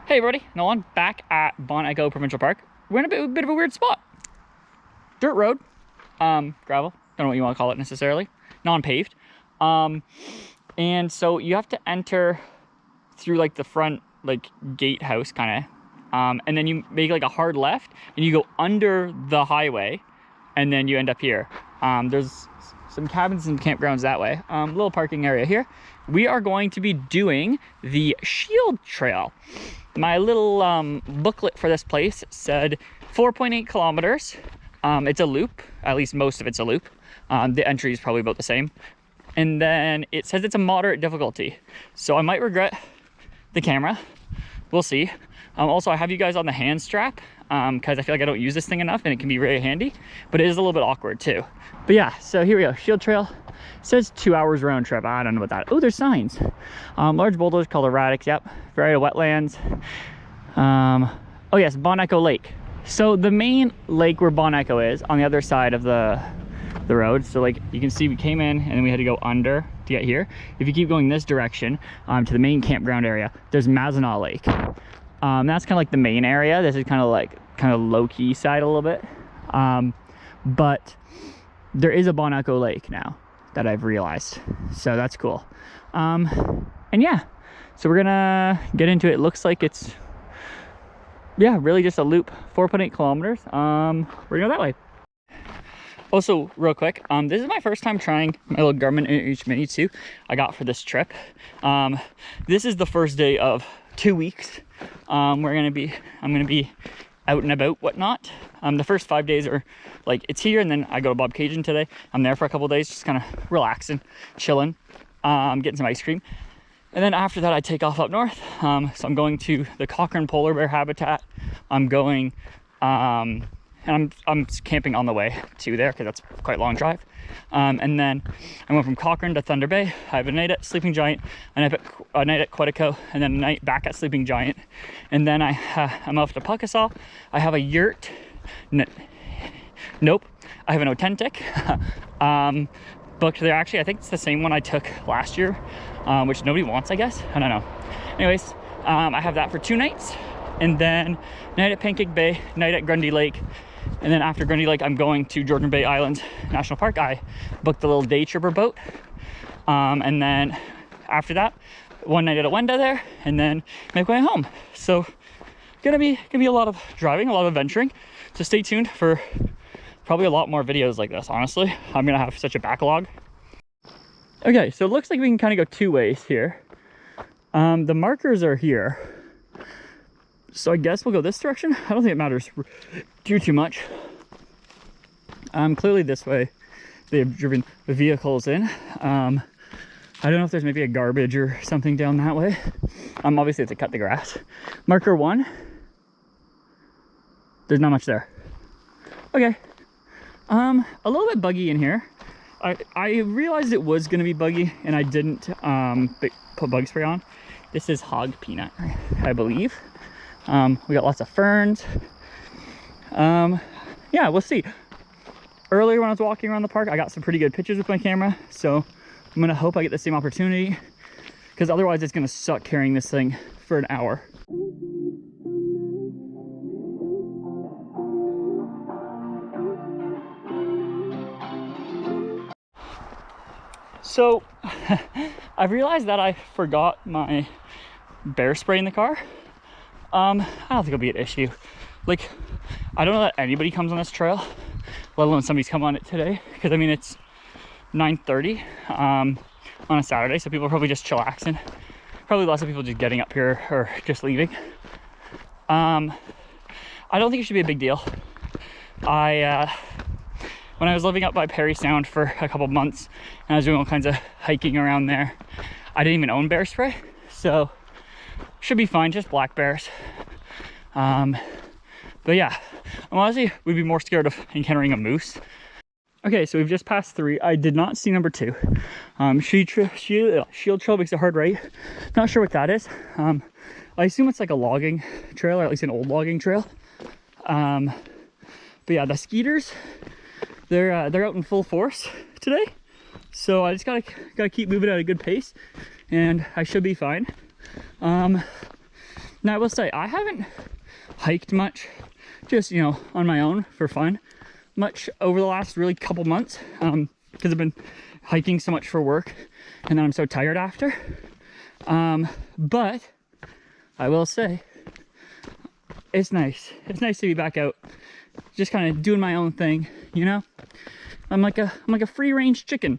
Hey everybody, Nolan, back at Bon Echo Provincial Park. We're in a bit of a weird spot. Dirt road, gravel, don't know what you want to call it necessarily, non-paved. And so you have to enter through like the front like gatehouse kind of, and then you make like a hard left and you go under the highway and then you end up here. There's some cabins and campgrounds that way. Little parking area here. We are going to be doing the Shield Trail. My little booklet for this place said 4.8 kilometers. It's a loop, at least most of it's a loop. The entry is probably about the same. And then it says it's a moderate difficulty. So I might regret the camera. We'll see. Also, I have you guys on the hand strap because I feel like I don't use this thing enough and it can be very handy, but it is a little bit awkward too. But yeah, so here we go. Shield Trail. It says 2 hours round trip. I don't know about that. Oh, there's signs. Large boulders called erratics. Yep. Variety of wetlands. Oh yes, Bon Echo Lake. So the main lake where Bon Echo is on the other side of the road. So like you can see we came in and then we had to go under to get here. If you keep going this direction to the main campground area, there's Mazenau Lake. That's kind of like the main area. This is kind of low-key side a little bit. But there is a Bon Echo Lake now that I've realized. So that's cool. And yeah, so we're gonna get into it. Looks like it's, yeah, really just a loop, 4.8 kilometers. We're gonna go that way. Also, real quick, this is my first time trying my little Garmin Inch Mini 2 I got for this trip. This is the first day of 2 weeks. I'm gonna be out and about, whatnot. The first 5 days are like, it's here, and then I go to Bob Cajun today. I'm there for a couple of days, just kind of relaxing, chilling, getting some ice cream. And then after that, I take off up north. So I'm going to the Cochrane Polar Bear Habitat. I'm going, and I'm camping on the way to there because that's quite a long drive. And then I went from Cochrane to Thunder Bay. I have a night at Sleeping Giant, a night at Quetico, and then a night back at Sleeping Giant. And then I'm off to Puckassaw. I have a yurt. Nope. I have an authentic booked there. Actually, I think it's the same one I took last year, which nobody wants, I guess. I don't know. Anyways, I have that for 2 nights. And then night at Pancake Bay, night at Grundy Lake. And then after Grundy Lake, I'm going to Georgian Bay Island National Park. I booked the little day tripper boat. And then after that, one night at Awenda there, and then make my way home. So gonna be a lot of driving, a lot of adventuring. So stay tuned for probably a lot more videos like this, honestly. I'm gonna have such a backlog. Okay, so it looks like we can kind of go 2 ways here. The markers are here. So I guess we'll go this direction. I don't think it matters too much. Clearly this way they've driven the vehicles in. I don't know if there's maybe a garbage or something down that way. Obviously have to cut the grass. Marker 1. There's not much there. Okay. A little bit buggy in here. I realized it was gonna be buggy and I didn't put bug spray on. This is hog peanut, I believe. We got lots of ferns. Yeah, we'll see. Earlier when I was walking around the park, I got some pretty good pictures with my camera, so I'm gonna hope I get the same opportunity, because otherwise it's gonna suck carrying this thing for an hour. So I've realized that I forgot my bear spray in the car. I don't think it'll be an issue. Like, I don't know that anybody comes on this trail, let alone somebody's come on it today, because I mean it's 9:30 on a Saturday, so people are probably just chillaxing. Probably lots of people just getting up here or just leaving. I don't think it should be a big deal. When I was living up by Perry Sound for a couple months and I was doing all kinds of hiking around there, I didn't even own bear spray, so should be fine, just black bears. But yeah, honestly, we'd be more scared of encountering a moose. Okay, so we've just passed 3. I did not see number 2. Shield Trail makes a hard right. Not sure what that is. I assume it's like a logging trail, or at least an old logging trail. But yeah, the skeeters, they're out in full force today. So I just gotta keep moving at a good pace, and I should be fine. Now I will say, I haven't hiked much, just, you know, on my own for fun, much over the last really couple months, because I've been hiking so much for work, and then I'm so tired after. But I will say, it's nice. It's nice to be back out, just kind of doing my own thing, you know? I'm like a free-range chicken.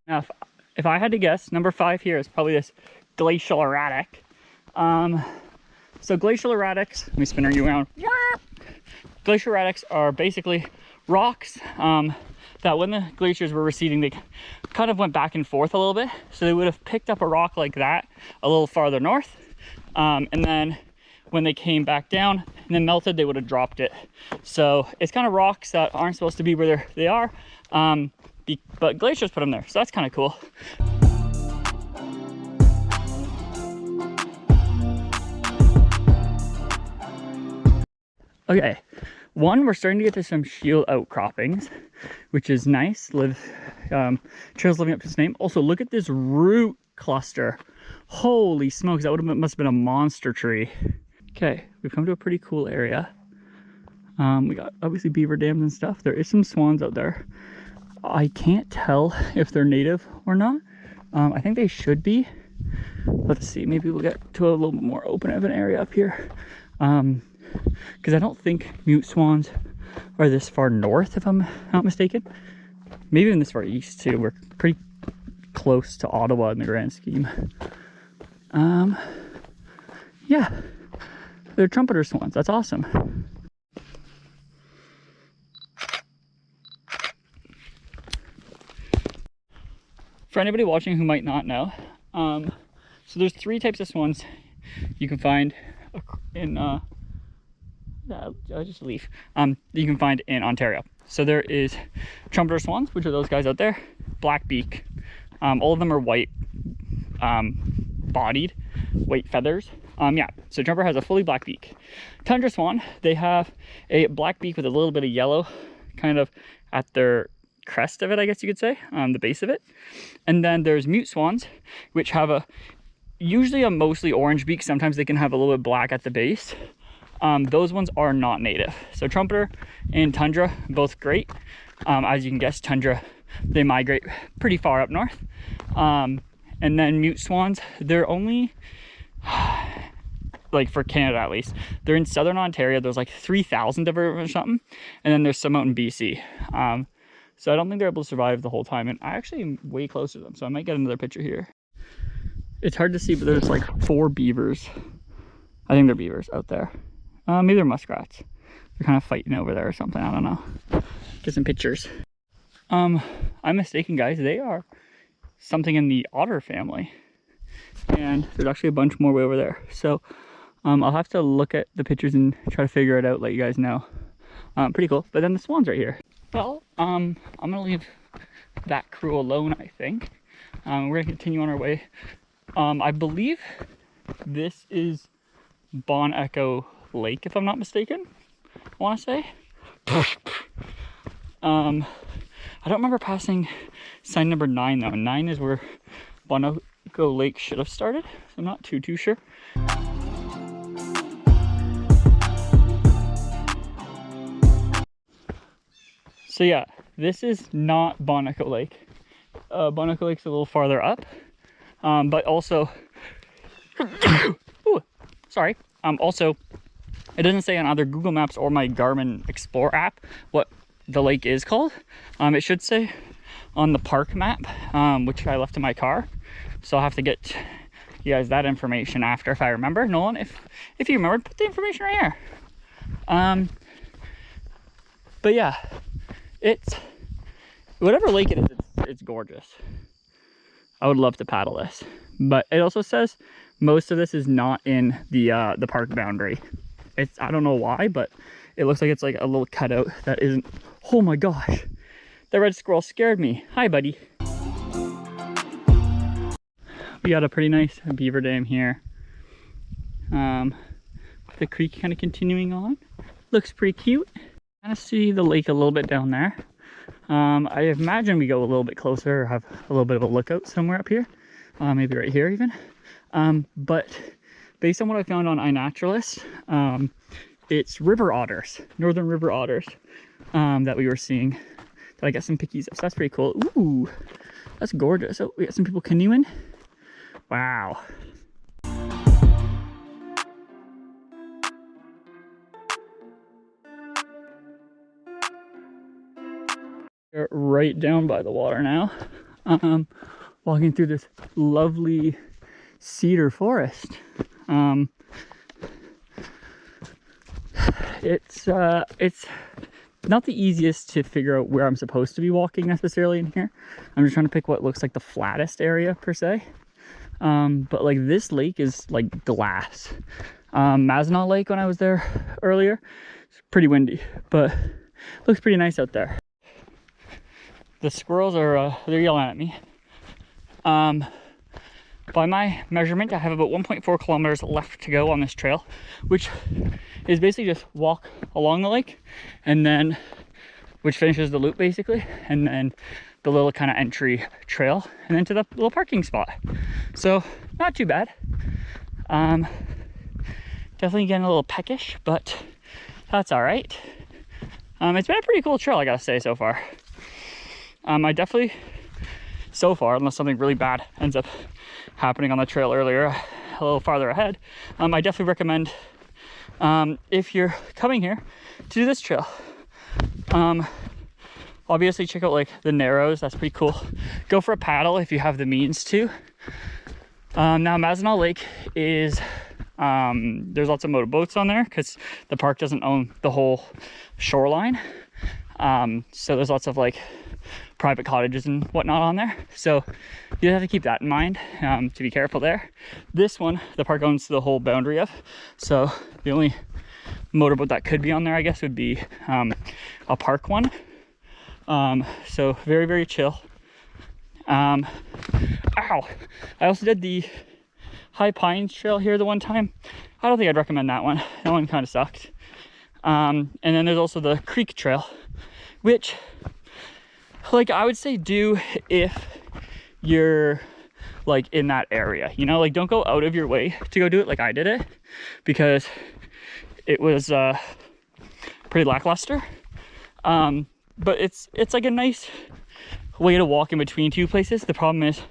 Now, if I had to guess, number 5 here is probably this glacial erratic. So glacial erratics, let me spin you around. Glacial erratics are basically rocks that when the glaciers were receding, they kind of went back and forth a little bit. So they would have picked up a rock like that a little farther north. And then when they came back down and then melted, they would have dropped it. So it's kind of rocks that aren't supposed to be where they are. But glaciers put them there, so that's kind of cool. Okay, we're starting to get to some shield outcroppings, which is nice. Trail's living up to its name. Also, look at this root cluster. Holy smokes, that must have been a monster tree. Okay, we've come to a pretty cool area. We got obviously beaver dams and stuff. There is some swans out there. I can't tell if they're native or not. I think they should be. Let's see, maybe we'll get to a little bit more open of an area up here. Because I don't think mute swans are this far north, if I'm not mistaken. Maybe even this far east too. We're pretty close to Ottawa in the grand scheme. Yeah, they're trumpeter swans. That's awesome. For anybody watching who might not know, so there's 3 types of swans you can find in just leaf. You can find in Ontario. So there is trumpeter swans, which are those guys out there, black beak. All of them are white bodied, white feathers. Yeah, so trumpeter has a fully black beak. Tundra swan, they have a black beak with a little bit of yellow kind of at their crest of it, I guess you could say, the base of it. And then there's mute swans, which have usually a mostly orange beak. Sometimes they can have a little bit black at the base. Those ones are not native. So trumpeter and tundra, both great. As you can guess, tundra, they migrate pretty far up north. And then mute swans, they're only, like for Canada at least, they're in southern Ontario. There's like 3,000 of them or something. And then there's some out in BC. So I don't think they're able to survive the whole time. And I actually am way closer to them, so I might get another picture here. It's hard to see, but there's like 4 beavers. I think they're beavers out there. Maybe they're muskrats. They're kind of fighting over there or something. I don't know. Get some pictures. I'm mistaken, guys. They are something in the otter family. And there's actually a bunch more way over there. So I'll have to look at the pictures and try to figure it out, let you guys know. Pretty cool. But then the swans right here. Well, I'm gonna leave that crew alone, I think. We're gonna continue on our way. I believe this is Bon Echo Lake, if I'm not mistaken, I want to say. I don't remember passing sign number 9 though. 9 is where Bon Echo Lake should have started, so I'm not too sure. So yeah, this is not Bon Echo Lake. Bon Echo Lake's a little farther up, but also, ooh, sorry. Also, it doesn't say on either Google Maps or my Garmin Explore app what the lake is called. It should say on the park map, which I left in my car. So I'll have to get you guys that information after if I remember. Nolan, if you remember, put the information right here. But yeah, it's whatever lake it is, it's gorgeous. I would love to paddle this, but it also says most of this is not in the park boundary. I don't know why, but it looks like it's like a little cutout that isn't. Oh my gosh, the red squirrel scared me. Hi, buddy. We got a pretty nice beaver dam here. The creek kind of continuing on. Looks pretty cute. Kind of see the lake a little bit down there. I imagine we go a little bit closer or have a little bit of a lookout somewhere up here, maybe right here even. But based on what I found on iNaturalist, it's river otters, northern river otters, that we were seeing. Did I get some pickies? So that's pretty cool. Ooh, that's gorgeous. Oh, we got some people canoeing. Wow. We're right down by the water now, walking through this lovely cedar forest. It's not the easiest to figure out where I'm supposed to be walking necessarily in here. I'm just trying to pick what looks like the flattest area per se. But like this lake is like glass. Mazenot Lake, when I was there earlier, it's pretty windy, but looks pretty nice out there. The squirrels are they're yelling at me. By my measurement, I have about 1.4 kilometers left to go on this trail, which is basically just walk along the lake, and then which finishes the loop basically, and then the little kind of entry trail, and then to the little parking spot. So not too bad. Definitely getting a little peckish, but that's all right. It's been a pretty cool trail, I gotta say, so far. I definitely, so far, unless something really bad ends up happening on the trail earlier, a little farther ahead, I definitely recommend, if you're coming here, to do this trail. Obviously check out like the Narrows, that's pretty cool. Go for a paddle if you have the means to. Now Mazenot Lake is, there's lots of motorboats on there because the park doesn't own the whole shoreline. So there's lots of like private cottages and whatnot on there. So you have to keep that in mind, to be careful there. This one, the park owns the whole boundary of. So the only motorboat that could be on there, I guess, would be a park one. So very, very chill. Ow! I also did the High Pines Trail here the one time. I don't think I'd recommend that one. That one kind of sucked. And then there's also the Creek Trail, which, like, I would say do if you're like in that area, you know, like don't go out of your way to go do it like I did it, because it was pretty lackluster. But it's like a nice way to walk in between two places. The problem is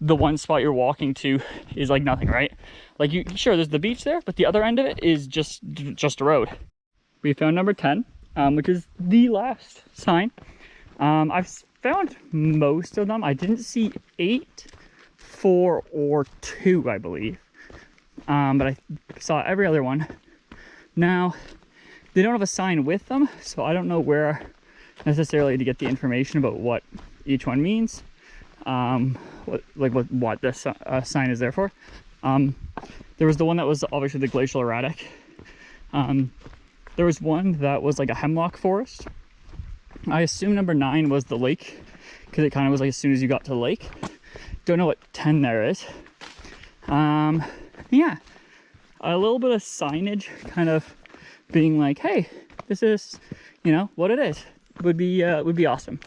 the one spot you're walking to is like nothing, right? Like sure, there's the beach there, but the other end of it is just a road. We found number 10, which is the last sign. I've found most of them. I didn't see 8, 4, or 2, I believe. But I saw every other one. Now, they don't have a sign with them, so I don't know where necessarily to get the information about what each one means. What this sign is there for. There was the one that was obviously the glacial erratic. There was one that was like a hemlock forest. I assume number 9 was the lake, because it kind of was like as soon as you got to the lake. Don't know what 10 there is. Yeah, a little bit of signage kind of being like, hey, this is, you know, what it is, would be awesome.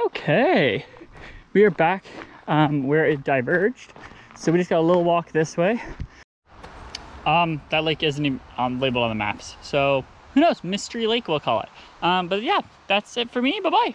Okay, we are back where it diverged. So we just got a little walk this way. That lake isn't even labeled on the maps, so who knows, mystery lake we'll call it. But yeah, that's it for me. Bye bye.